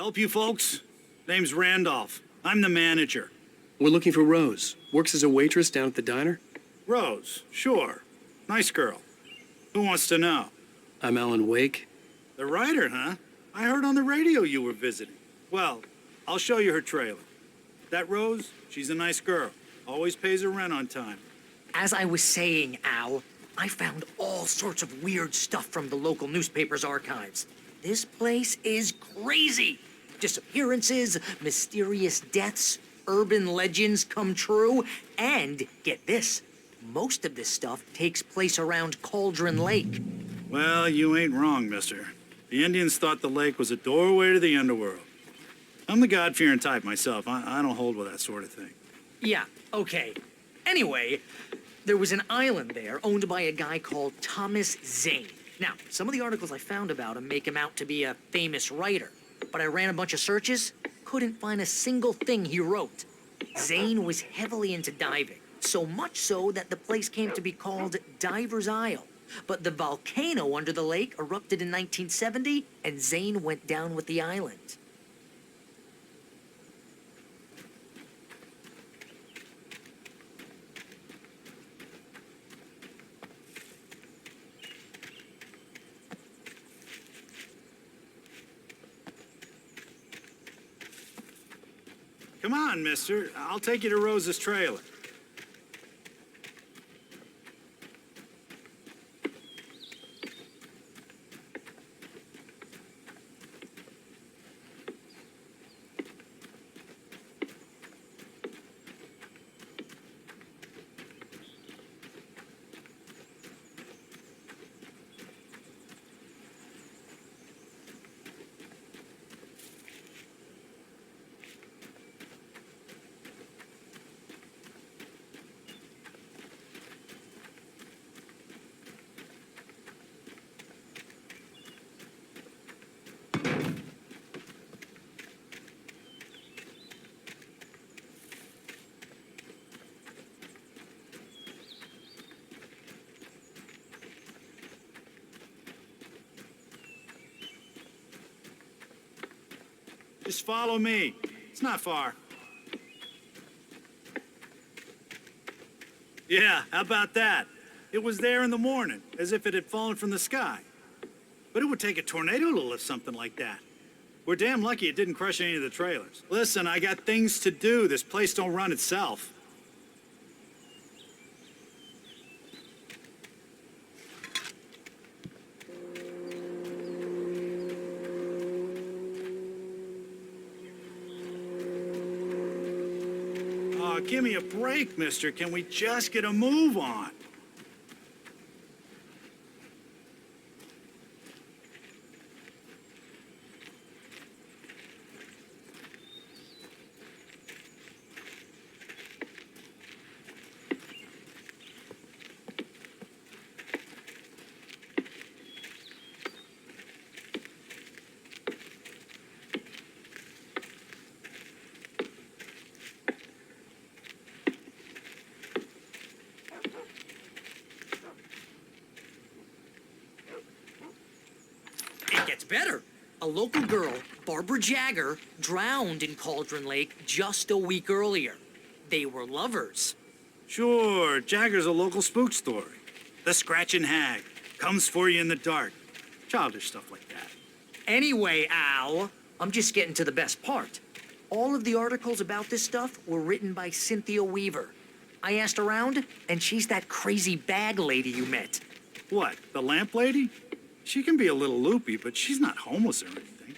Help you folks? Name's Randolph. I'm the manager. We're looking for Rose. Works as a waitress down at the diner. Rose, sure. Nice girl. Who wants to know? I'm Alan Wake. The writer, huh? I heard on the radio you were visiting. Well, I'll show you her trailer. That Rose, she's a nice girl. Always pays her rent on time. As I was saying, Al, I found all sorts of weird stuff from the local newspaper's archives. This place is crazy. Disappearances, mysterious deaths, urban legends come true, and get this, most of this stuff takes place around Cauldron Lake. Well, you ain't wrong, mister. The Indians thought the lake was a doorway to the underworld. I'm the God-fearing type myself. I don't hold with that sort of thing. Yeah, okay. Anyway, there was an island there owned by a guy called Thomas Zane. Now, some of the articles I found about him make him out to be a famous writer, but I ran a bunch of searches, couldn't find a single thing he wrote. Zane was heavily into diving, so much so that the place came to be called Diver's Isle. But the volcano under the lake erupted in 1970, and Zane went down with the island. Come on, mister. I'll take you to Rose's trailer. Just follow me. It's not far. Yeah, how about that? It was there in the morning, as if it had fallen from the sky. But it would take a tornado to lift something like that. We're damn lucky it didn't crush any of the trailers. Listen, I got things to do. This place don't run itself. Oh, give me a break, mister. Can we just get a move on? It gets better. A local girl, Barbara Jagger, drowned in Cauldron Lake just a week earlier. They were lovers. Sure, Jagger's a local spook story. The Scratching Hag comes for you in the dark. Childish stuff like that. Anyway, Al, I'm just getting to the best part. All of the articles about this stuff were written by Cynthia Weaver. I asked around, and she's that crazy bag lady you met. What, the lamp lady? She can be a little loopy, but she's not homeless or anything.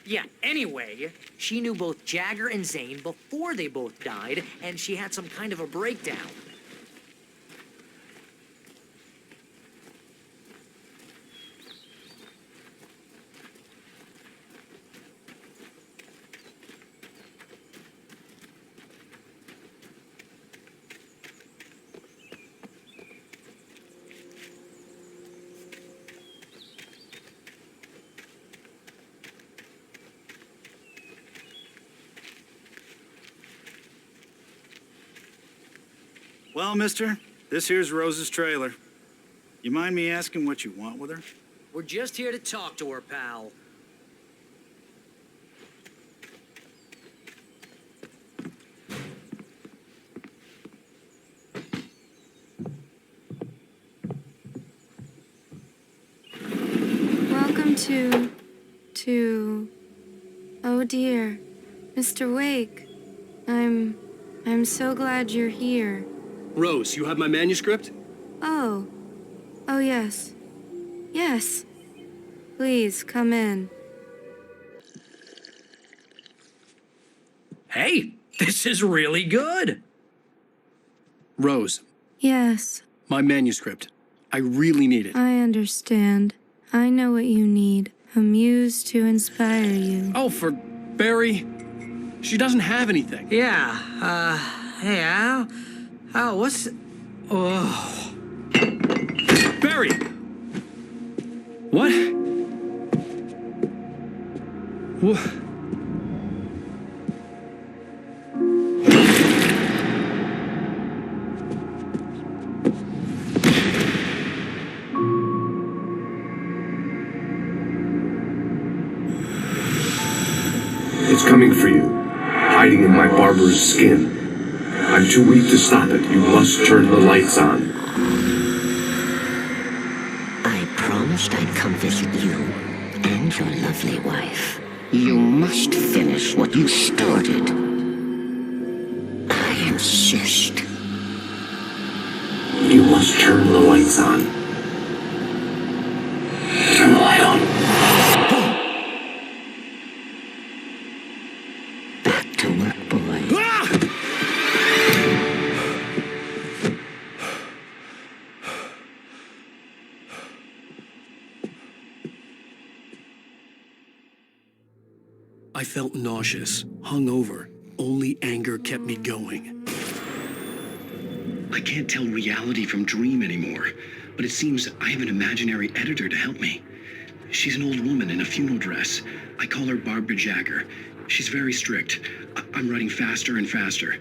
Yeah, anyway, she knew both Jagger and Zane before they both died, and she had some kind of a breakdown. Well, mister, this here's Rose's trailer. You mind me asking what you want with her? We're just here to talk to her, pal. Oh dear, Mr. Wake. I'm so glad you're here. Rose, you have my manuscript? Oh. Oh, yes. Yes. Please, come in. Hey, this is really good. Rose, Yes, my manuscript. I really need it. I understand. I know what you need. A muse to inspire you. Oh, for Barry. She doesn't have anything. Yeah, hey, Al, what's... Oh, Barry! What? What? It's coming for you, hiding in my barber's skin. I'm too weak to stop it. You must turn the lights on. I promised I'd come visit you and your lovely wife. You must finish what you started. I insist. You must turn the lights on. Turn the light on. Back to work, boy. I felt nauseous, hungover. Only anger kept me going. I can't tell reality from dream anymore, but it seems I have an imaginary editor to help me. She's an old woman in a funeral dress. I call her Barbara Jagger. She's very strict. I'm writing faster and faster.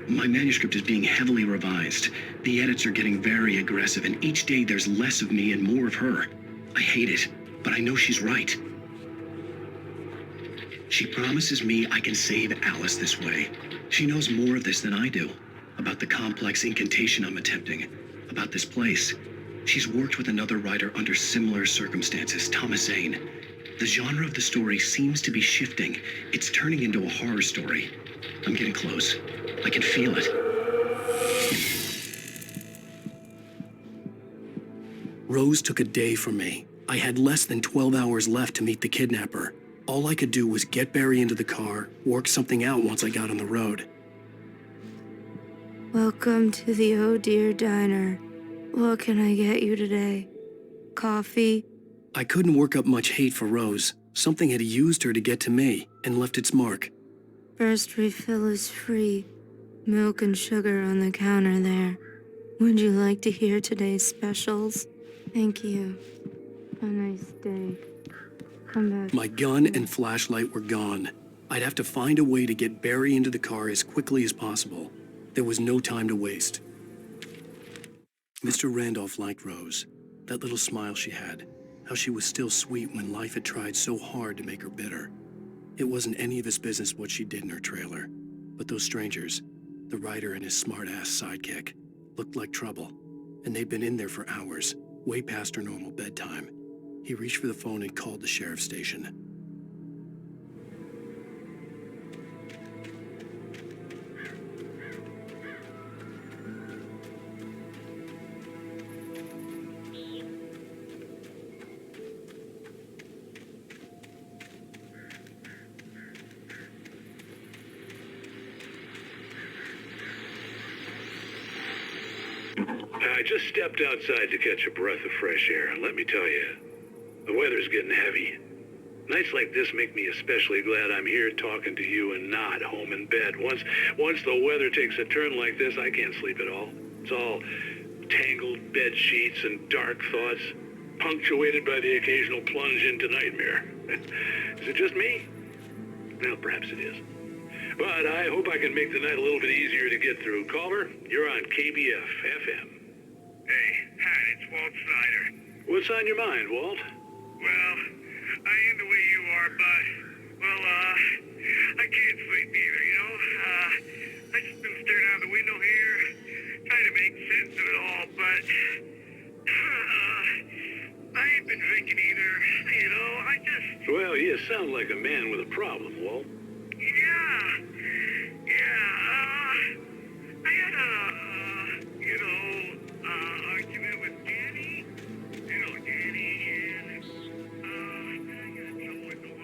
My manuscript is being heavily revised. The edits are getting very aggressive, and each day there's less of me and more of her. I hate it, but I know she's right. She promises me I can save Alice this way. She knows more of this than I do. About the complex incantation I'm attempting. About this place. She's worked with another writer under similar circumstances, Thomas Zane. The genre of the story seems to be shifting. It's turning into a horror story. I'm getting close. I can feel it. Rose took a day from me. I had less than 12 hours left to meet the kidnapper. All I could do was get Barry into the car, work something out once I got on the road. Welcome to the Oh Dear Diner. What can I get you today? Coffee? I couldn't work up much hate for Rose. Something had used her to get to me and left its mark. First refill is free. Milk and sugar on the counter there. Would you like to hear today's specials? Thank you. Have a nice day. Come back. My gun and flashlight were gone. I'd have to find a way to get Barry into the car as quickly as possible. There was no time to waste. Mr. Randolph liked Rose. That little smile she had. How she was still sweet when life had tried so hard to make her bitter. It wasn't any of his business what she did in her trailer. But those strangers, the writer and his smart-ass sidekick, looked like trouble. And they'd been in there for hours, way past her normal bedtime. He reached for the phone and called the sheriff's station. I just stepped outside to catch a breath of fresh air, and let me tell you, the weather's getting heavy. Nights like this make me especially glad I'm here talking to you and not home in bed. Once the weather takes a turn like this, I can't sleep at all. It's all tangled bed sheets and dark thoughts, punctuated by the occasional plunge into nightmare. Is it just me? Well, perhaps it is. But I hope I can make the night a little bit easier to get through. Caller, you're on KBF FM. Hey, Pat, it's Walt Snyder. What's on your mind, Walt? Well, I am the way you are, but, well, I can't sleep either, you know? I just been staring out the window here, trying to make sense of it all, but, I ain't been drinking either, you know? I sound like a man with a problem, Walt. Yeah. I had argument with Danny. Danny, and, then I got in trouble with the law.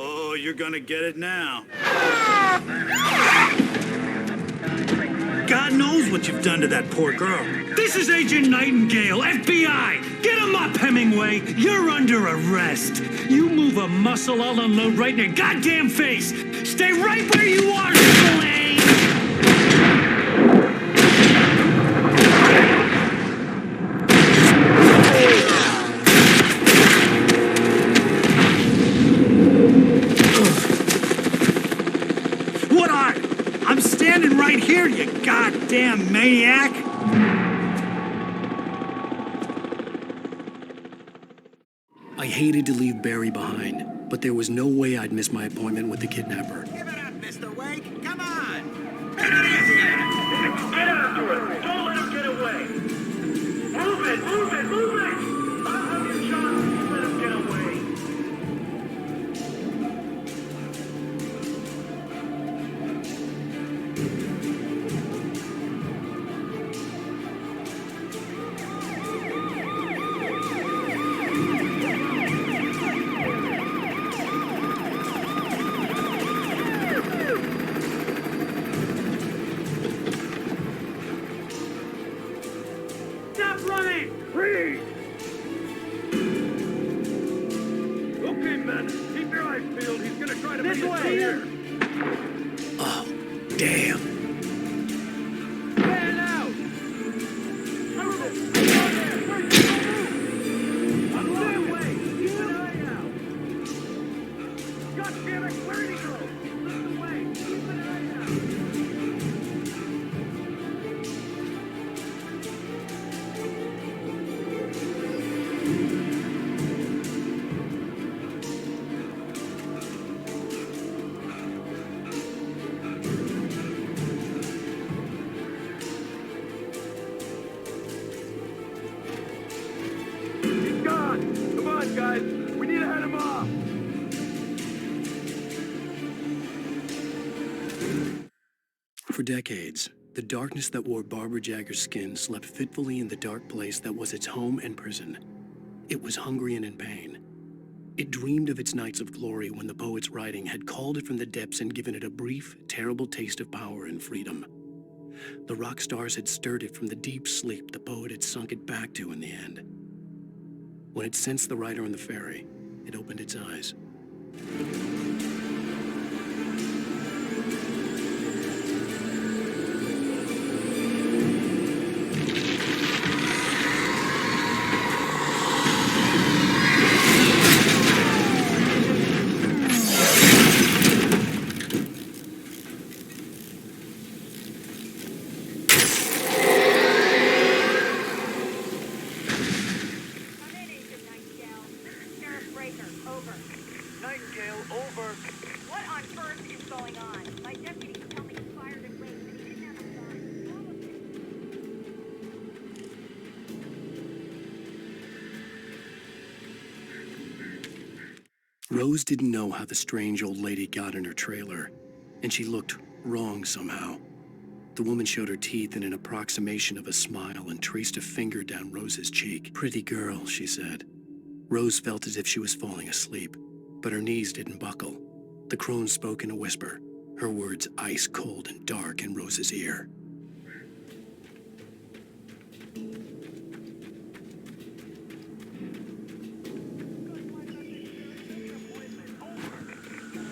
Oh, you're gonna get it now. God knows what you've done to that poor girl. This is Agent Nightingale, FBI! Get him up, Hemingway! You're under arrest! You move a muscle, I'll unload right in your goddamn face! Stay right where you are, Spillane! What are? I'm standing right here, you goddamn maniac! I hated to leave Barry behind, but there was no way I'd miss my appointment with the kidnapper. Give it up, Mr. Wake. Come on. Get after it! Don't let him get away! Move it! I'll have you shot if you let him get away! Stop running! Freeze! Okay, men, keep your eyes peeled. He's gonna try to make it through here. Oh, damn. Man out! Move it! I'm that way! Keep an eye out! God damn it, where did he go? He slipped away! Keep an eye out! He's gone! Come on, guys! We need to head him off! For decades, the darkness that wore Barbara Jagger's skin slept fitfully in the dark place that was its home and prison. It was hungry and in pain. It dreamed of its nights of glory when the poet's writing had called it from the depths and given it a brief, terrible taste of power and freedom. The rock stars had stirred it from the deep sleep the poet had sunk it back to in the end. When it sensed the writer on the ferry, it opened its eyes. Nightingale, over. What on earth is going on? My deputies tell me he fired at Wade, but he didn't have a gun. Rose didn't know how the strange old lady got in her trailer, and she looked wrong somehow. The woman showed her teeth in an approximation of a smile and traced a finger down Rose's cheek. "Pretty girl," she said. Rose felt as if she was falling asleep, but her knees didn't buckle. The crone spoke in a whisper, her words ice cold and dark in Rose's ear.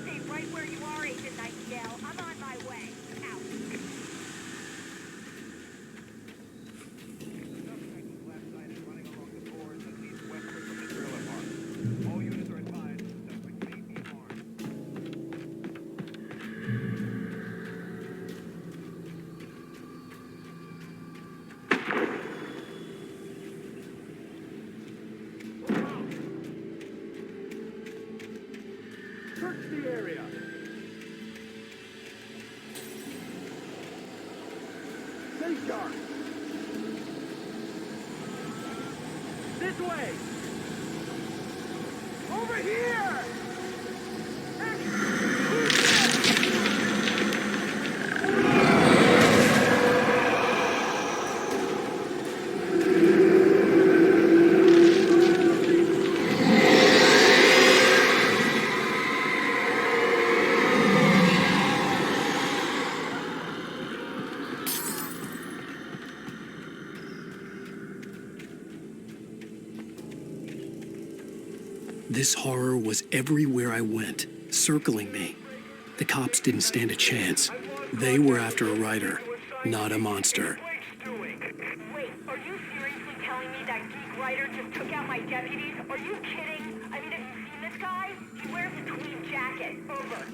Stay right where you are, Agent Nightingale. I'm on my way. Out. Search the area. Stay sharp. This way. Over here. This horror was everywhere I went, circling me. The cops didn't stand a chance. They were after a writer, not a monster. Wait, are you seriously telling me that geek writer just took out my deputies? Are you kidding? I mean, have you seen this guy? He wears a tweed jacket. Over.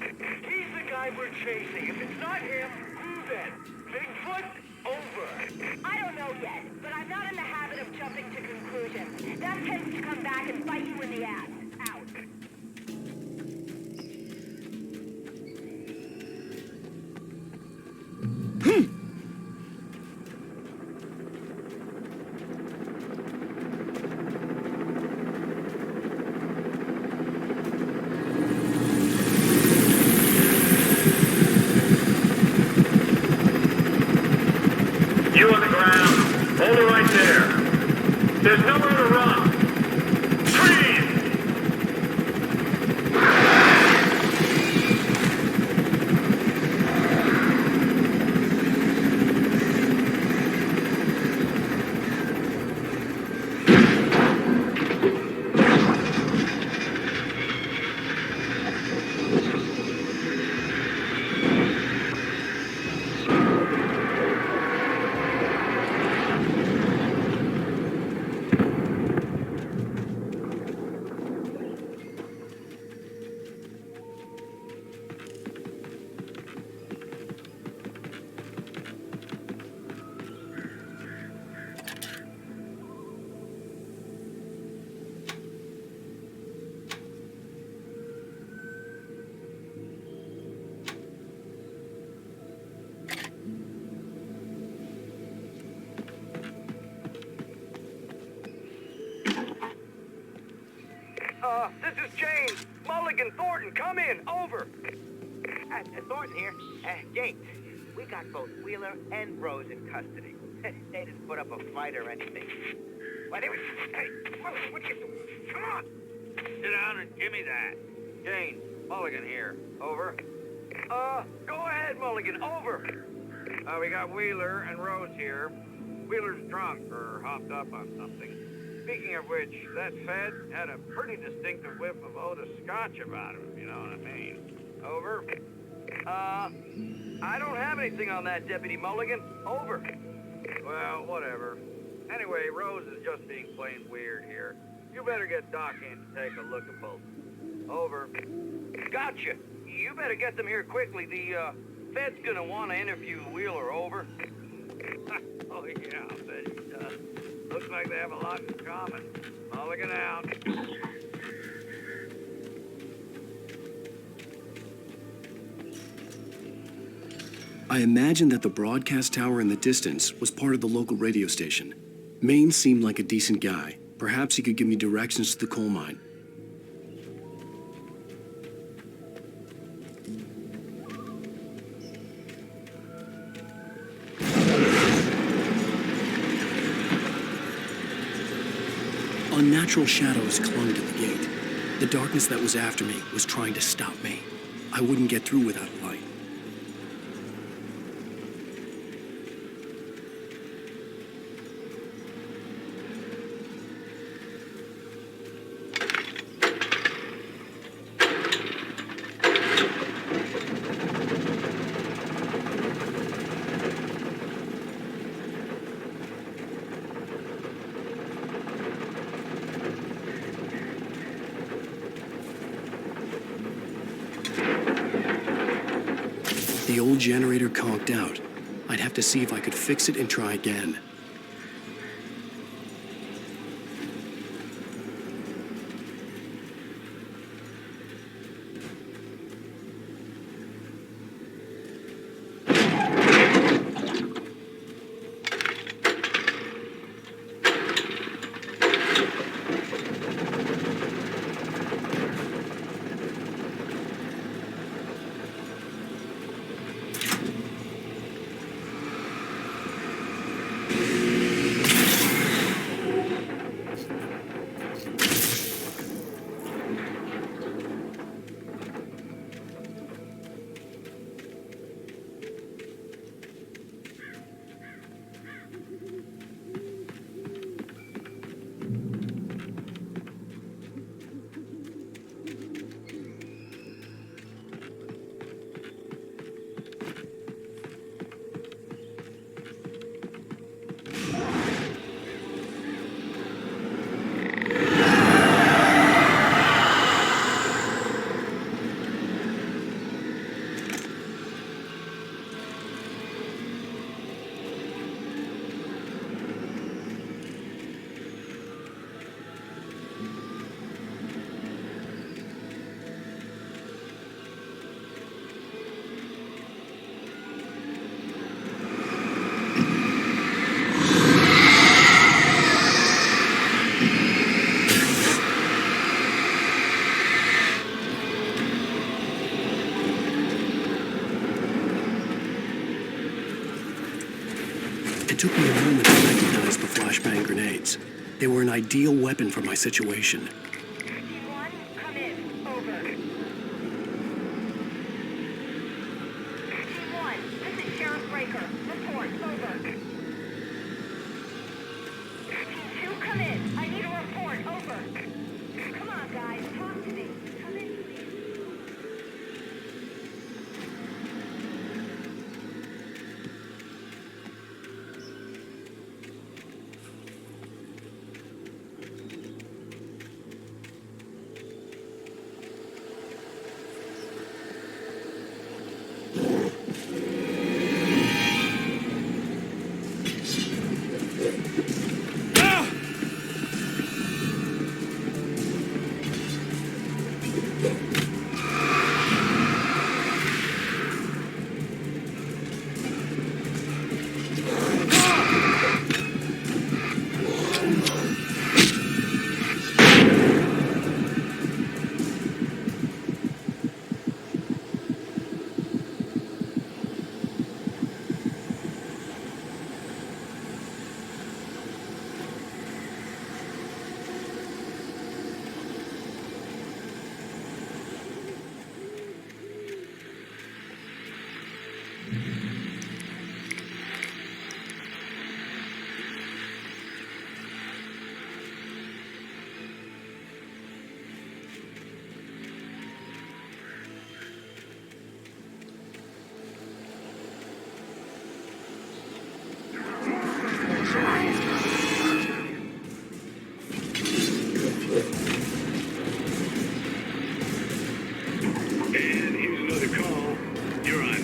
He's the guy we're chasing. If it's not him, who then? Bigfoot? Over. I don't know yet, but I'm not in the habit of jumping to conclusions. That tends to come back and bite you in the ass. Out. You on the ground. Hold it right there. There's nowhere to run. Freeze! This is James. Mulligan Thornton, come in. Over. Thornton here. James, we got both Wheeler and Rose in custody. They didn't put up a fight or anything. Why, they were... Hey, what are you doing? Come on! Sit down and give me that. James, Mulligan here. Over. Go ahead, Mulligan. Over. We got Wheeler and Rose here. Wheeler's drunk or hopped up on something. Speaking of which, that Fed had a pretty distinctive whiff of Otis Scotch about him, you know what I mean. Over. I don't have anything on that, Deputy Mulligan. Over. Well, whatever. Anyway, Rose is just being plain weird here. You better get Doc in to take a look at both. Over. Gotcha. You better get them here quickly. The, Fed's gonna want to interview Wheeler. Over. Oh, yeah, I bet he does. Looks like they have a lot in common. Mulligan out. I imagined that the broadcast tower in the distance was part of the local radio station. Maine seemed like a decent guy. Perhaps he could give me directions to the coal mine. Unnatural shadows clung to the gate. The darkness that was after me was trying to stop me. I wouldn't get through without a light. The old generator conked out. I'd have to see if I could fix it and try again. It took me a moment to recognize the flashbang grenades. They were an ideal weapon for my situation. D1, come in. Over. D1, this is Sheriff Breaker. Report. Over. T2, come in. I need a report. Over. Come on, guys. Talk to me. Come in, please.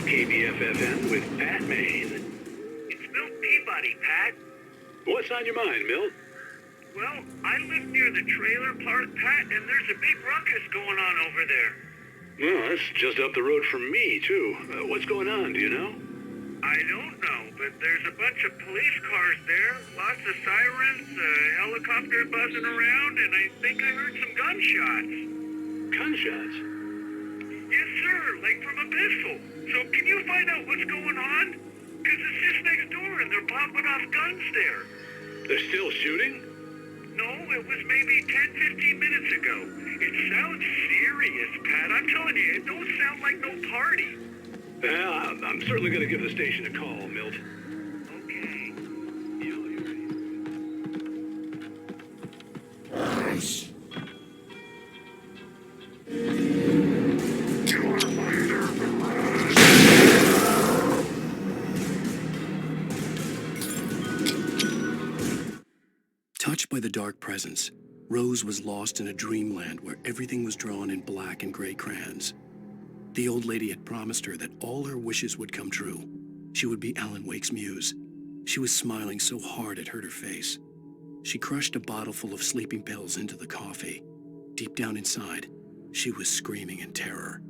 KBFFM with Pat Maine. It's Milt Peabody, Pat. What's on your mind, Milt? Well, I live near the trailer park, Pat, and there's a big ruckus going on over there. Well, that's just up the road from me, too. What's going on, do you know? I don't know, but there's a bunch of police cars there, lots of sirens, a helicopter buzzing around, and I think I heard some gunshots. Gunshots? Yes, sir, like from a pistol. So can you find out what's going on? Because it's just next door and they're popping off guns there. They're still shooting? No, it was maybe 10, 15 minutes ago. It sounds serious, Pat. I'm telling you, it don't sound like no party. Well, I'm certainly going to give the station a call, Milt. Okay. Touched by the dark presence, Rose was lost in a dreamland where everything was drawn in black and gray crayons. The old lady had promised her that all her wishes would come true. She would be Alan Wake's muse. She was smiling so hard it hurt her face. She crushed a bottle full of sleeping pills into the coffee. Deep down inside, she was screaming in terror.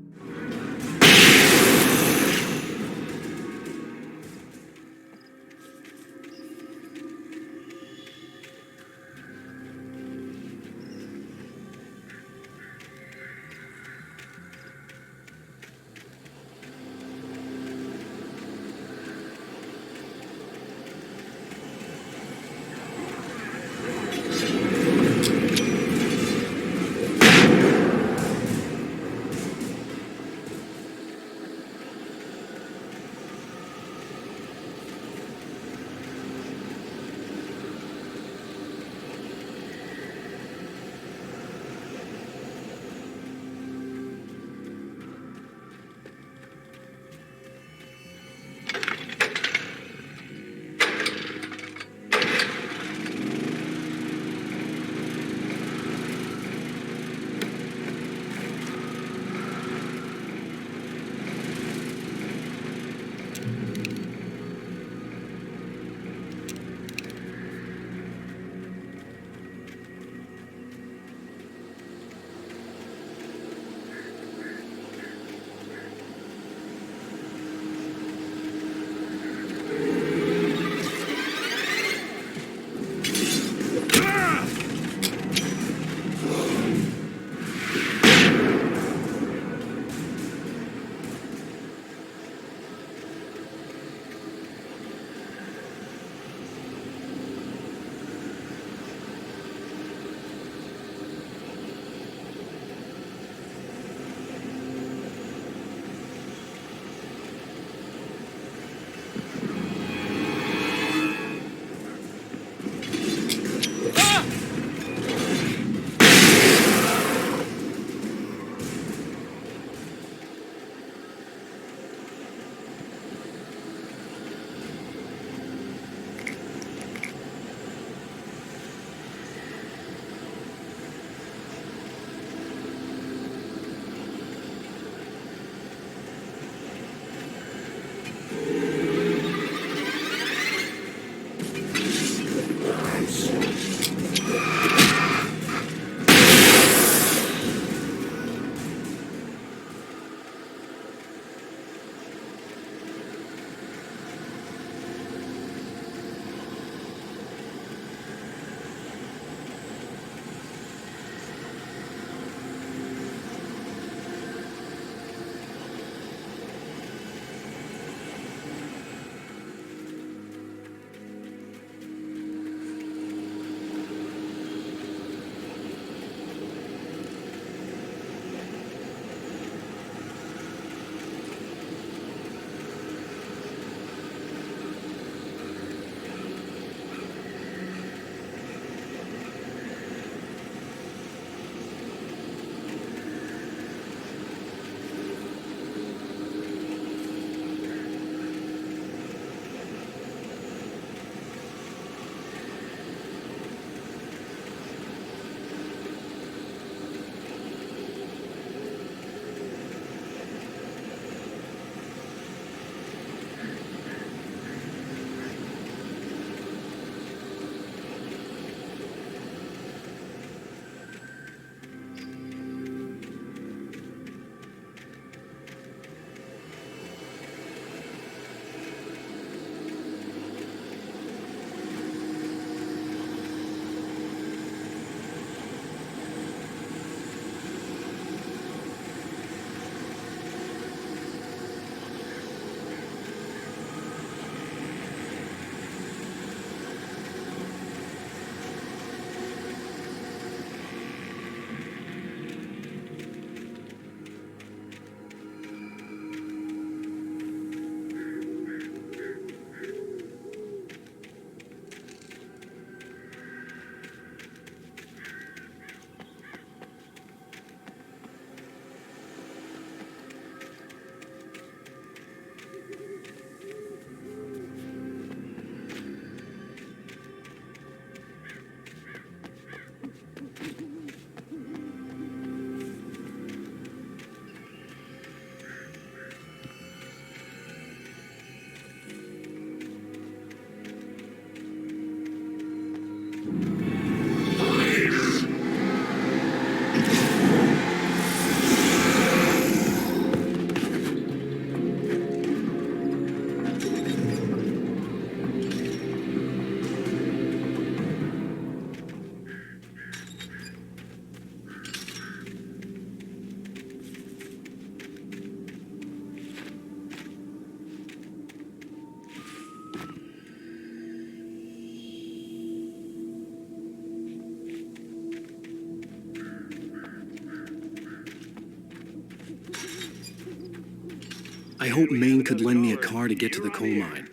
I hope Maine could lend me a car to get to the coal mine.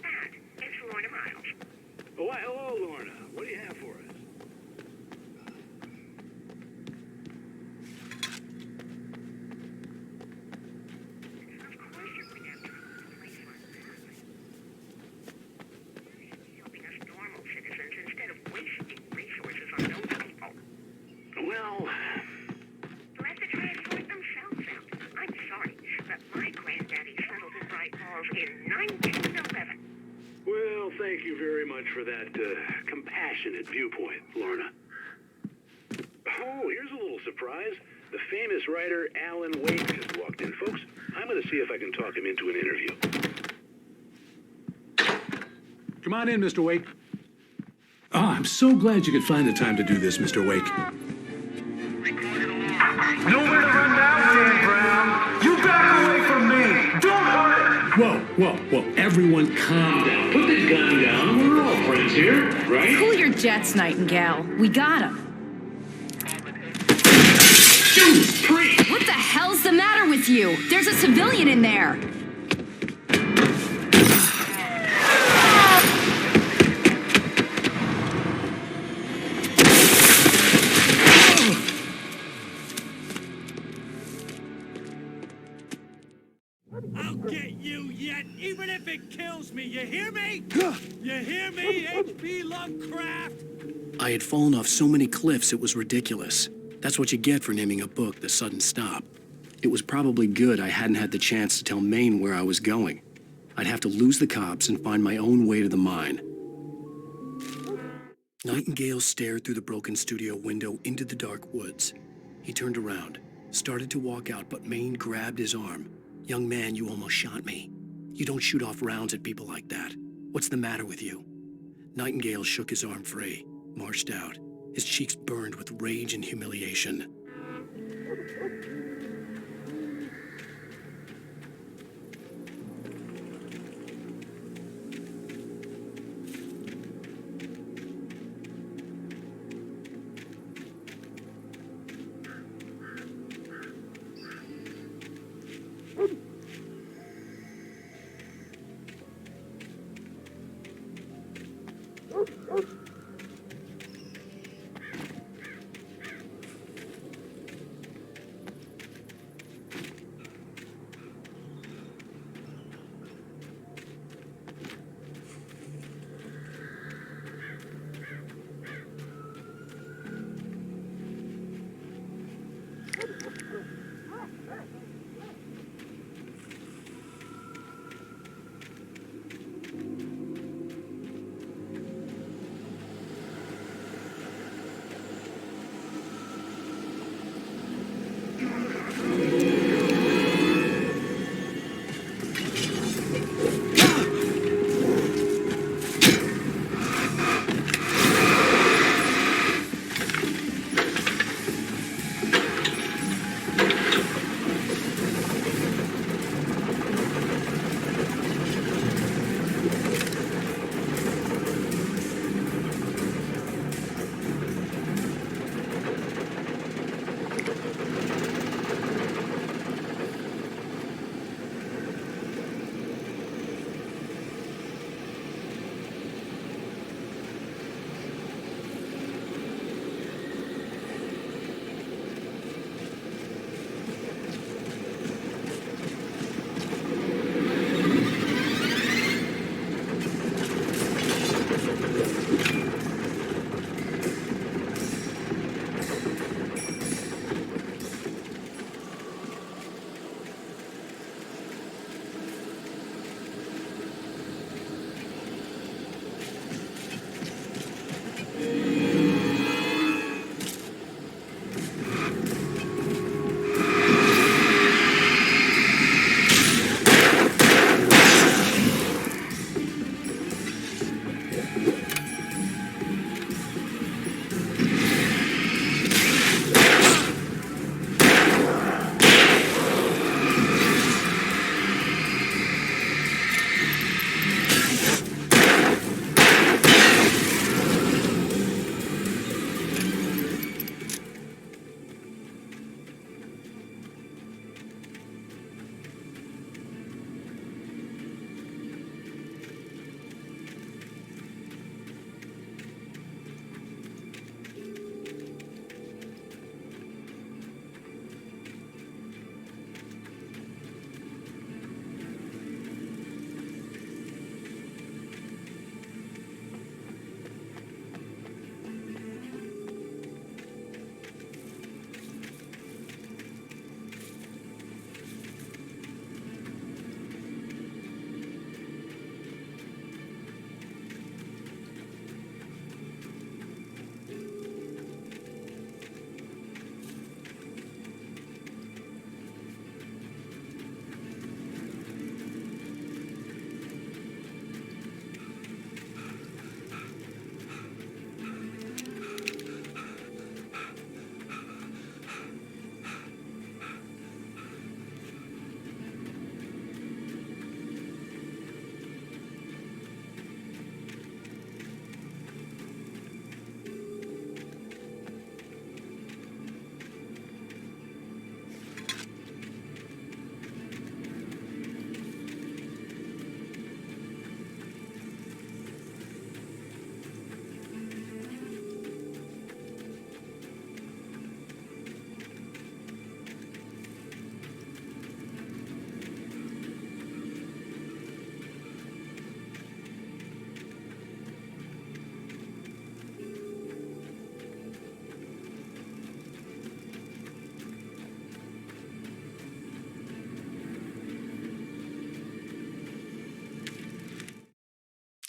Dad, it's Lorna Miles. Oh, why, hello, Lorna. What do you have for us? Of course you're going after a place like that. Helping us normal citizens instead of wasting resources on those people. Well, Who have to try and sort themselves out. I'm sorry, but my granddaddy settled in Bright Falls in 1911. well, thank you very much for that compassionate viewpoint, Lorna. Oh, here's a little surprise. The famous writer Alan Wake just walked in, folks. I'm going to see if I can talk him into an interview. Come on in, Mr. Wake. Ah, I'm so glad you could find the time to do this, Mr. Wake. Nowhere to run now, Dan Brown. You back away from me. Don't hurt it. Whoa. Everyone calm down. Put the gun down. We're all friends here, right? Cool your jets, Nightingale. We got him. Judas Priest! What the hell's the matter with you? There's a civilian in there. I'll get you yet, even if it kills me. You hear me? You hear me, H.P. Lovecraft? I had fallen off so many cliffs it was ridiculous. That's what you get for naming a book The Sudden Stop. It was probably good I hadn't had the chance to tell Maine where I was going. I'd have to lose the cops and find my own way to the mine. Nightingale stared through the broken studio window into the dark woods. He turned around, started to walk out, but Maine grabbed his arm. "Young man, you almost shot me. You don't shoot off rounds at people like that. What's the matter with you?" Nightingale shook his arm free, marched out. His cheeks burned with rage and humiliation.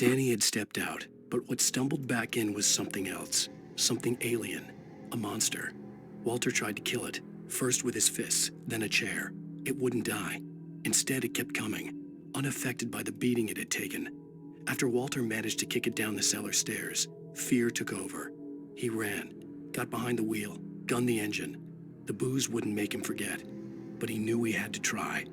Danny had stepped out, but what stumbled back in was something else. Something alien. A monster. Walter tried to kill it, first with his fists, then a chair. It wouldn't die. Instead, it kept coming, unaffected by the beating it had taken. After Walter managed to kick it down the cellar stairs, fear took over. He ran, got behind the wheel, gunned the engine. The booze wouldn't make him forget, but he knew he had to try.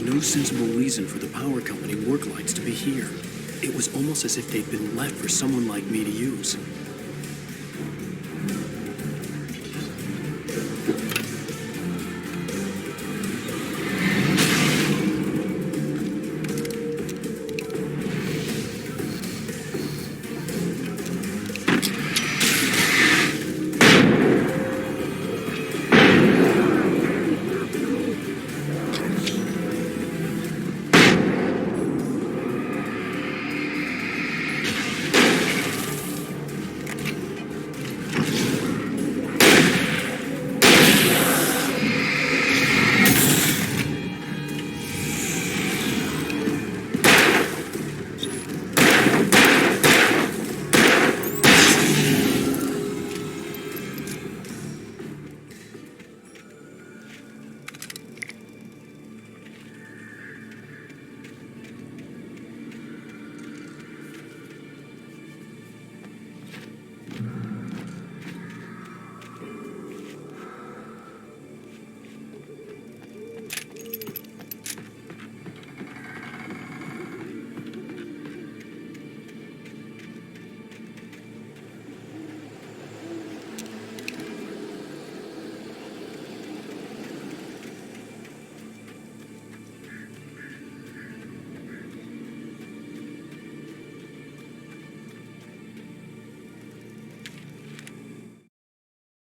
No sensible reason for the power company work lights to be here. It was almost as if they'd been left for someone like me to use.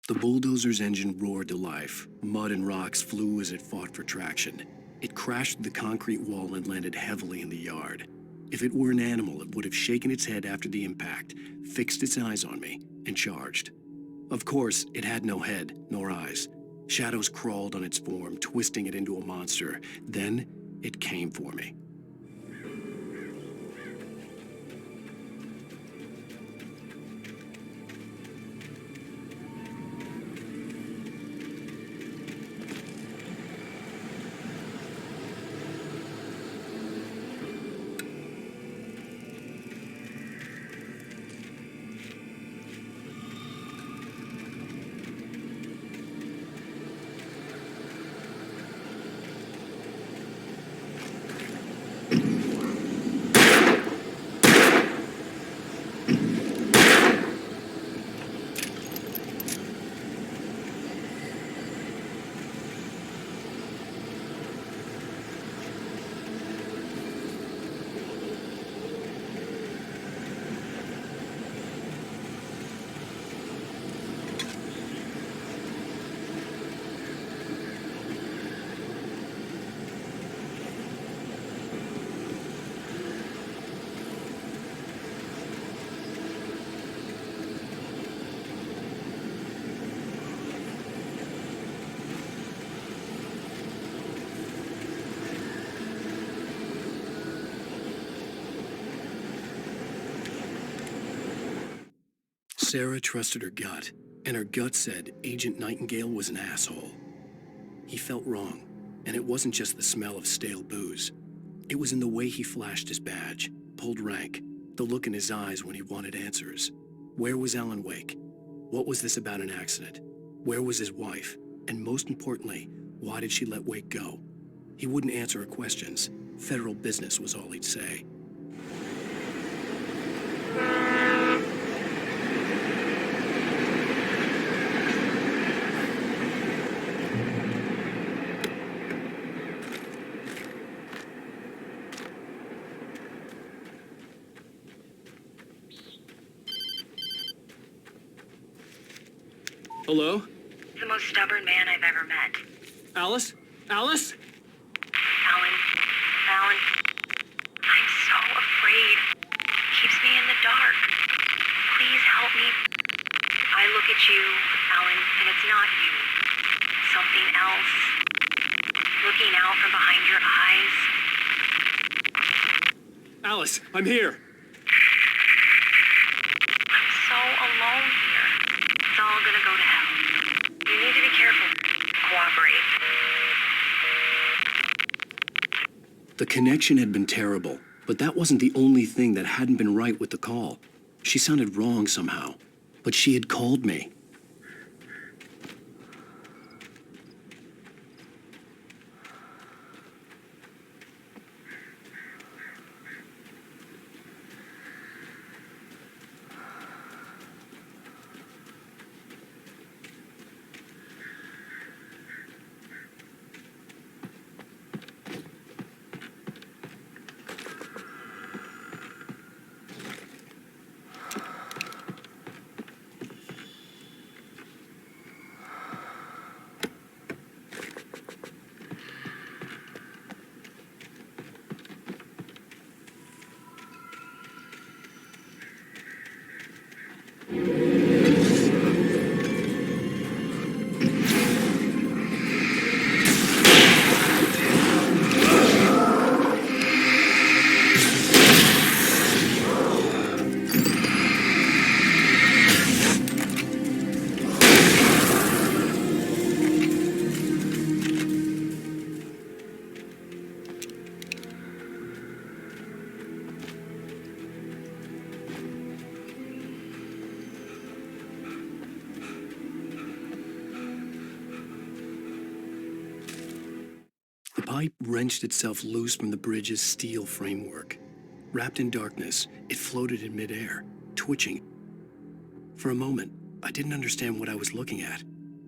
The bulldozer's engine roared to life. Mud and rocks flew as it fought for traction. It crashed through the concrete wall and landed heavily in the yard. If it were an animal, it would have shaken its head after the impact, fixed its eyes on me, and charged. Of course, it had no head, nor eyes. Shadows crawled on its form, twisting it into a monster. Then, it came for me. Sarah trusted her gut, and her gut said Agent Nightingale was an asshole. He felt wrong, and it wasn't just the smell of stale booze. It was in the way he flashed his badge, pulled rank, the look in his eyes when he wanted answers. Where was Alan Wake? What was this about an accident? Where was his wife? And most importantly, why did she let Wake go? He wouldn't answer her questions. Federal business was all he'd say. Hello? The most stubborn man I've ever met. Alice? Alice? Alan, I'm so afraid. Keeps me in the dark. Please help me. I look at you, Alan, and it's not you. Something else. Looking out from behind your eyes. Alice, I'm here. I'm so alone here. It's all gonna go to hell. You need to be careful. Cooperate. The connection had been terrible, but that wasn't the only thing that hadn't been right with the call. She sounded wrong somehow, but she had called me. The pipe wrenched itself loose from the bridge's steel framework. Wrapped in darkness, it floated in midair, twitching. For a moment, I didn't understand what I was looking at.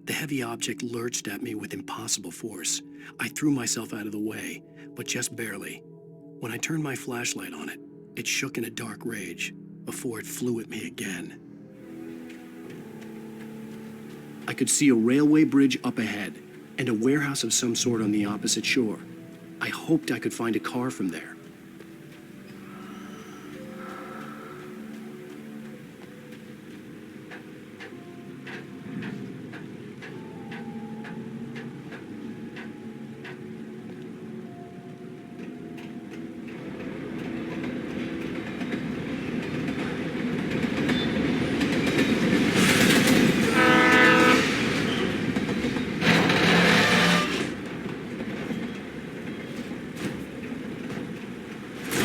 The heavy object lurched at me with impossible force. I threw myself out of the way, but just barely. When I turned my flashlight on it, it shook in a dark rage before it flew at me again. I could see a railway bridge up ahead and a warehouse of some sort on the opposite shore. I hoped I could find a car from there.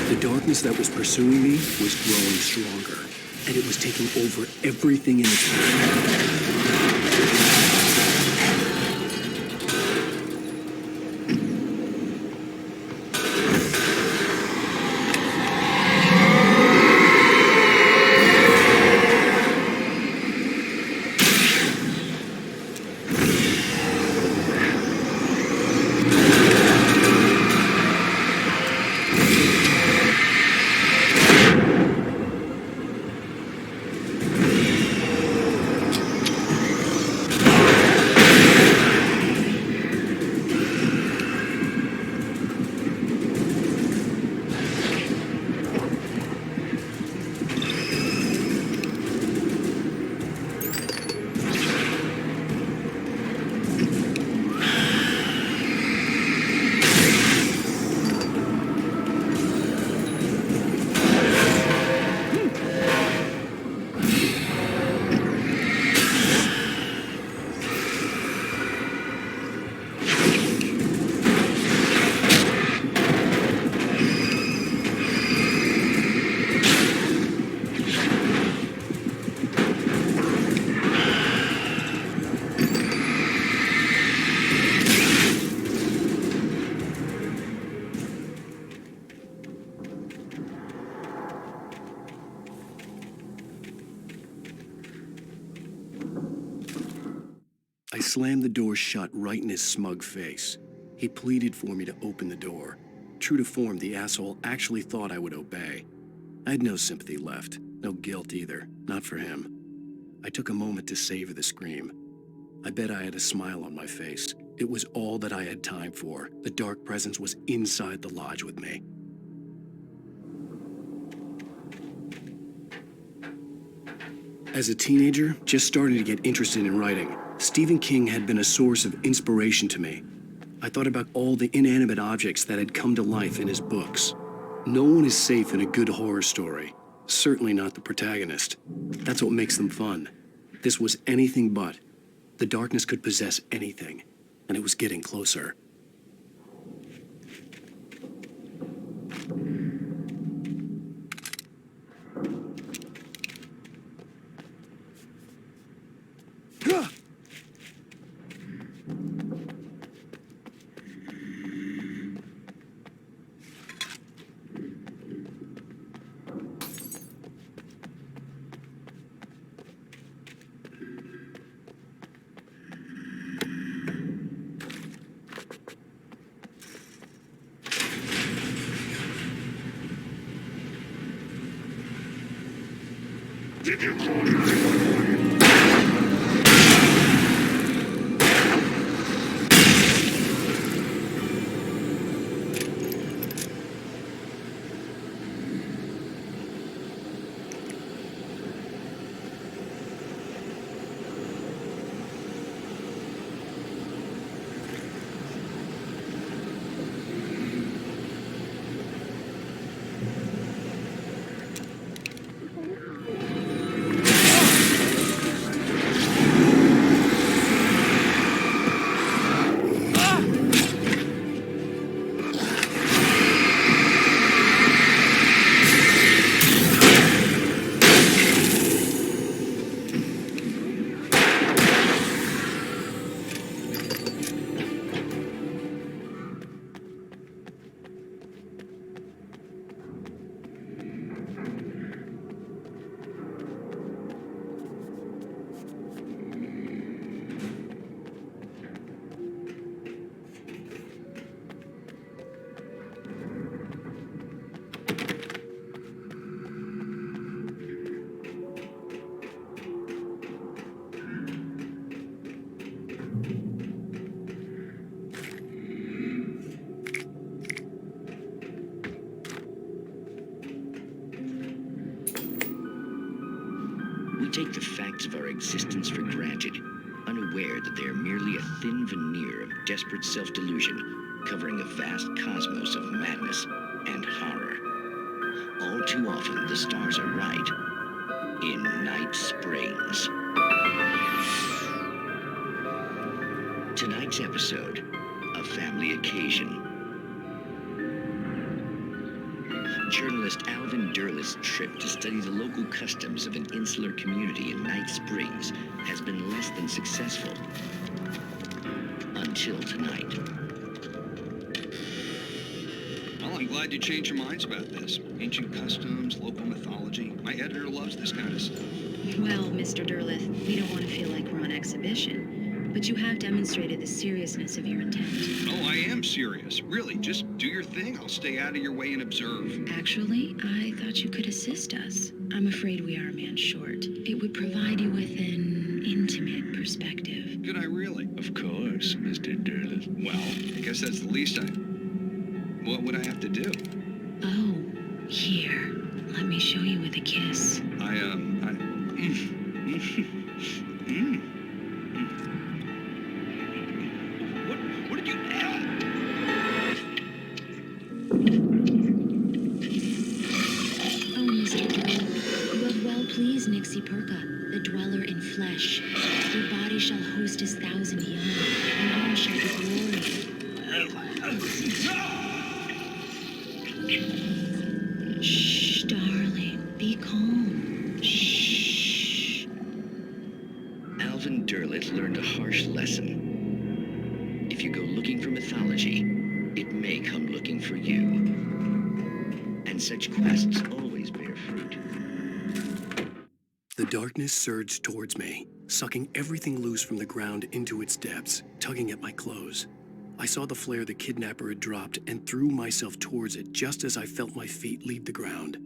The darkness that was pursuing me was growing stronger, and it was taking over everything in its path. slammed the door shut right in his smug face. He pleaded for me to open the door. True to form, the asshole actually thought I would obey. I had no sympathy left, no guilt either, not for him. I took a moment to savor the scream. I bet I had a smile on my face. It was all that I had time for. The dark presence was inside the lodge with me. As a teenager, just starting to get interested in writing, Stephen King had been a source of inspiration to me. I thought about all the inanimate objects that had come to life in his books. No one is safe in a good horror story. Certainly not the protagonist. That's what makes them fun. This was anything but. The darkness could possess anything, and it was getting closer. We take the facts of our existence for granted, unaware that they are merely a thin veneer of desperate self-delusion, covering a vast cosmos of madness and horror. All too often, the stars are right. In Night Springs. Tonight's episode, a family occasion. Journalist Alvin Derleth's trip to study the local customs of an insular community in Night Springs has been less than successful. Until tonight. Well, I'm glad you changed your minds about this. Ancient customs, local mythology. My editor loves this kind of stuff. Well, Mr. Derleth, we don't want to feel like we're on exhibition. But you have demonstrated the seriousness of your intent. Oh, I am serious. Really, just do your thing. I'll stay out of your way and observe. Actually, I thought you could assist us. I'm afraid we are a man short. It would provide you with an intimate perspective. Could I really? Of course, Mr. Derleth. Well, I guess that's the least What would I have to do? Oh, here. Let me show you with a kiss. What did you... Oh, Mr. Derleth, you have well pleased Nixie Perka, the dweller in flesh. Your body shall host his 1,000 young, and all shall be glory. Shh, darling, be calm. Shh. Alvin Derleth learned a harsh lesson. If you go looking for mythology, it may come looking for you. And such quests always bear fruit. The darkness surged towards me. sucking everything loose from the ground into its depths, tugging at my clothes. I saw the flare the kidnapper had dropped and threw myself towards it just as I felt my feet leave the ground.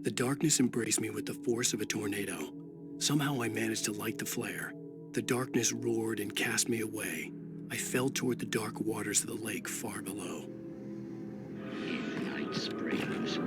The darkness embraced me with the force of a tornado. Somehow I managed to light the flare. The darkness roared and cast me away. I fell toward the dark waters of the lake far below. In Night Springs.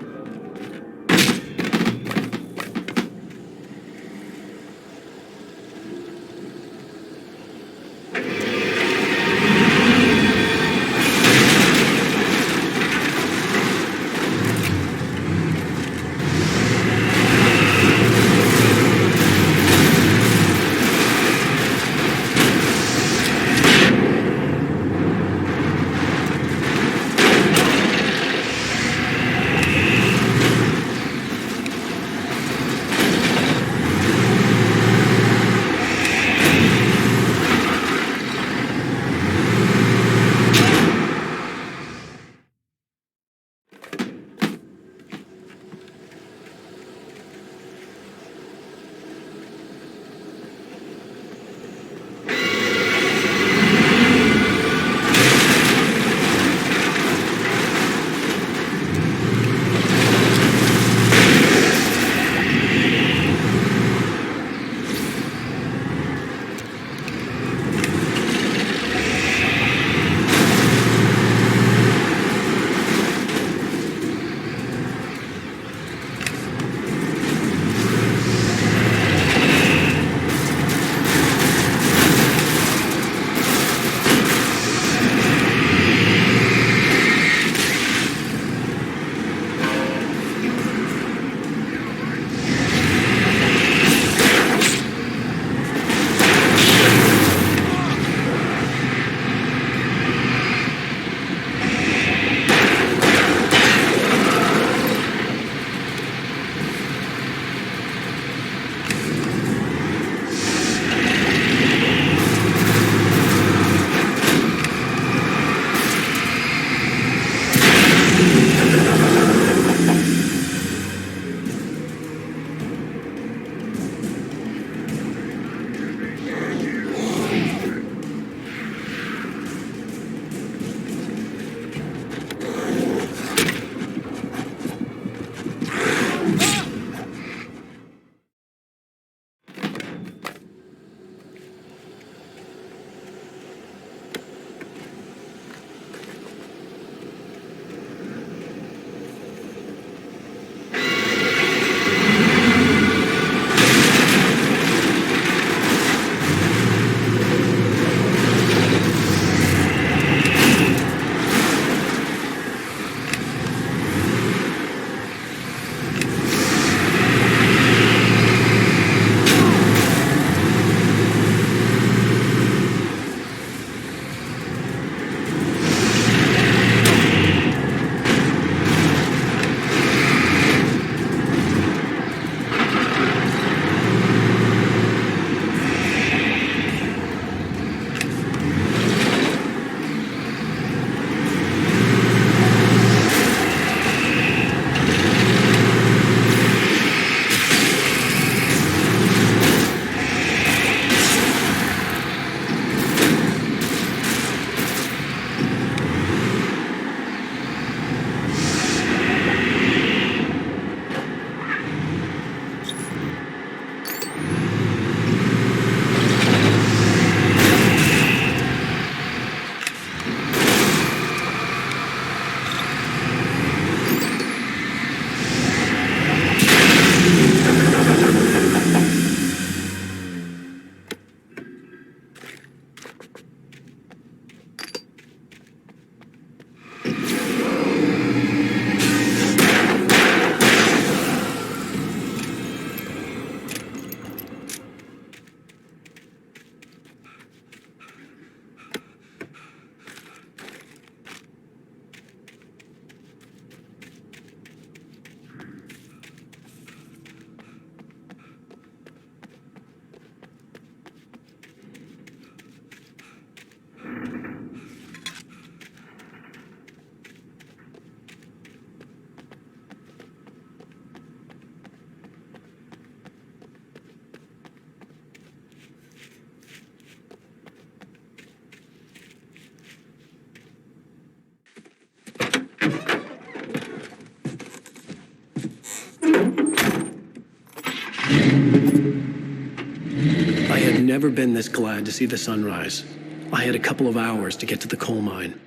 never been this glad to see the sunrise. I had a couple of hours to get to the coal mine.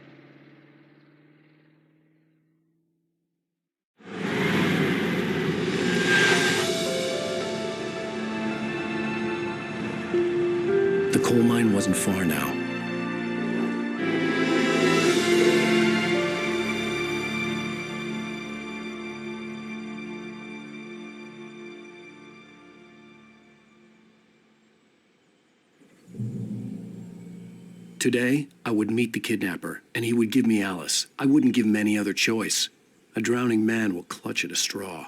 The coal mine wasn't far now. Today, I would meet the kidnapper, and he would give me Alice. I wouldn't give him any other choice. A drowning man will clutch at a straw.